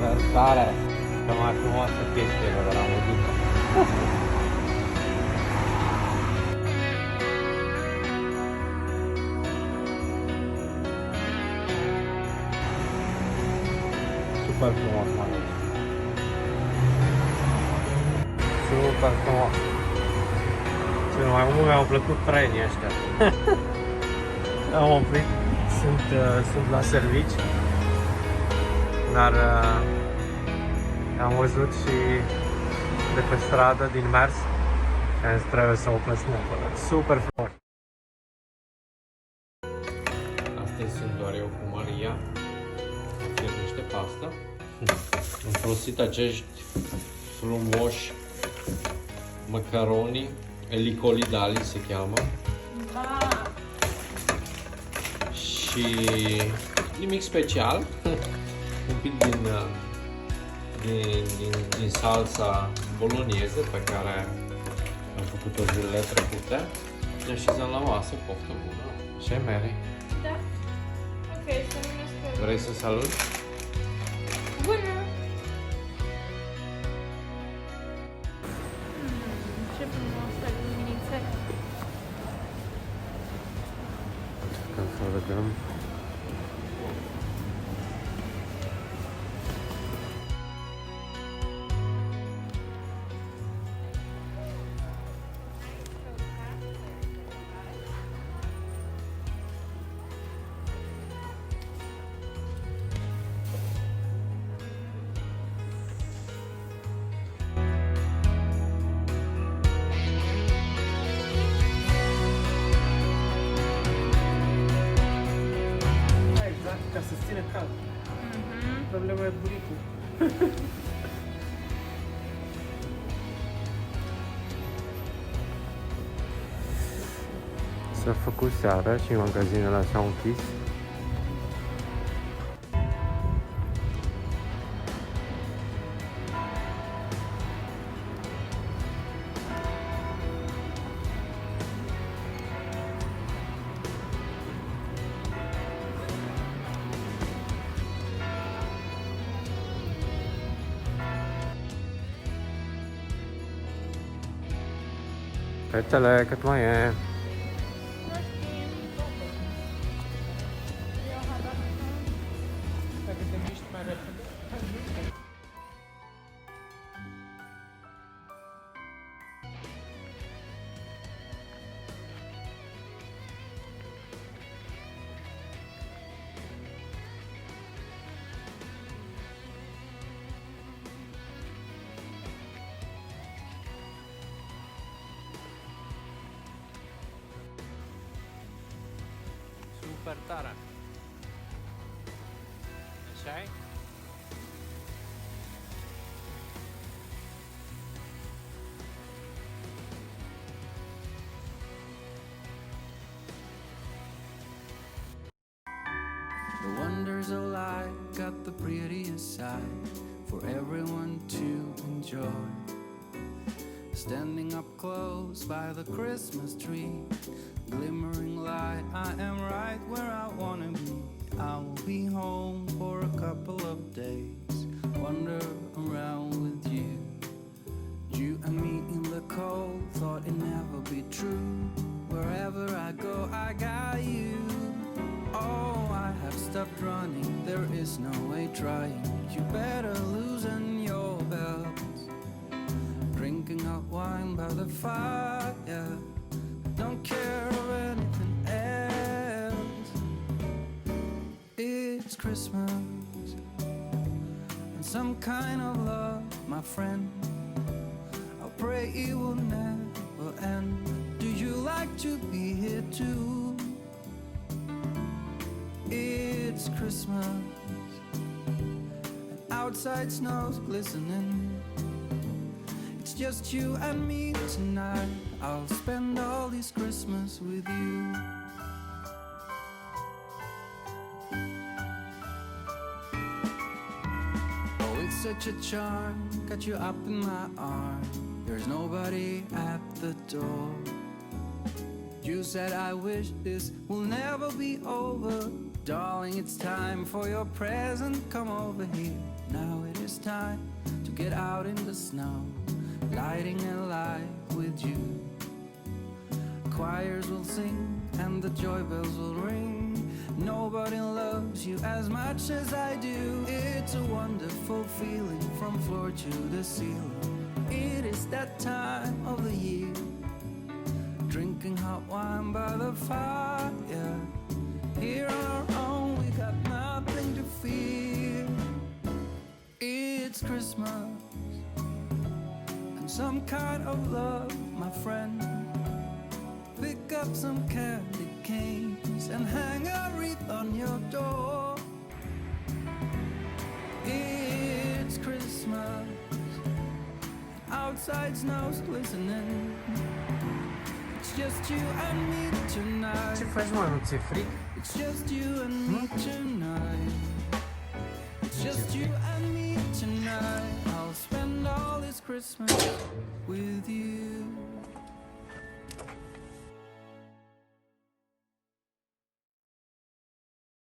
Iertare, cea mai frumoasă chestie pe care am văzut-o. Super frumos, mai ales. Super frumos. Cel mai mult mi-au plăcut trenii ăștia. Am oprit, sunt la servici, dar am văzut și de pe stradă, din mers, și trebuie să opresc neapărat. Super frumos! Astăzi sunt doar eu cu Maria. Am făcut niște pastă. Am folosit acești frumoși macaroni, elicolidali se cheamă. Da. Și nimic special. Un pic din salsa bologneză pe care am făcut-o zilele trecute. Ne așezăm la masă, poftă bună. Ce, Mary? Da. Ok, să numesc. Vrei să saluti? Bună! Ce frumoasă luminițe! Încercăm să vedem. Ca să ține cald. Problema e buricul. S-a făcut seara și magazinele s-au închis. Fetele, cât mai e? Dacă te miști mai repede. Super tare! Așa-i? The wonders of life got the prettiest side for everyone to enjoy. Standing up close by the Christmas tree, glimmering light, I am right where I wanna be. I will be home for a couple of days, wander around with you. You and me in the cold, thought it never be true. Wherever I go, I got you. Oh, I have stopped running, there is no way trying. You better loosen your belts. Drinking hot wine by the fire, don't care of anything else. It's Christmas and some kind of love, my friend. I'll pray it will never end. Do you like to be here too? It's Christmas and outside snow's glistening. It's just you and me tonight. I'll spend all this Christmas with you. Oh, it's such a charm, got you up in my arms. There's nobody at the door. You said I wish this will never be over. Darling, it's time for your present, come over here. Now it is time to get out in the snow, lighting a light with you. Choirs will sing and the joy bells will ring. Nobody loves you as much as I do. It's a wonderful feeling from floor to the ceiling. It is that time of the year, drinking hot wine by the fire. Here on our own, we got nothing to fear. It's Christmas and some kind of love, my friend. Pick up some candy canes and hang a wreath on your door. It's Christmas, outside snow's glistening. It's just you and me tonight. Ce faci, mă? Nu ți-e fric? It's just you and me tonight. It's just you and me tonight. I'll spend all this Christmas with you.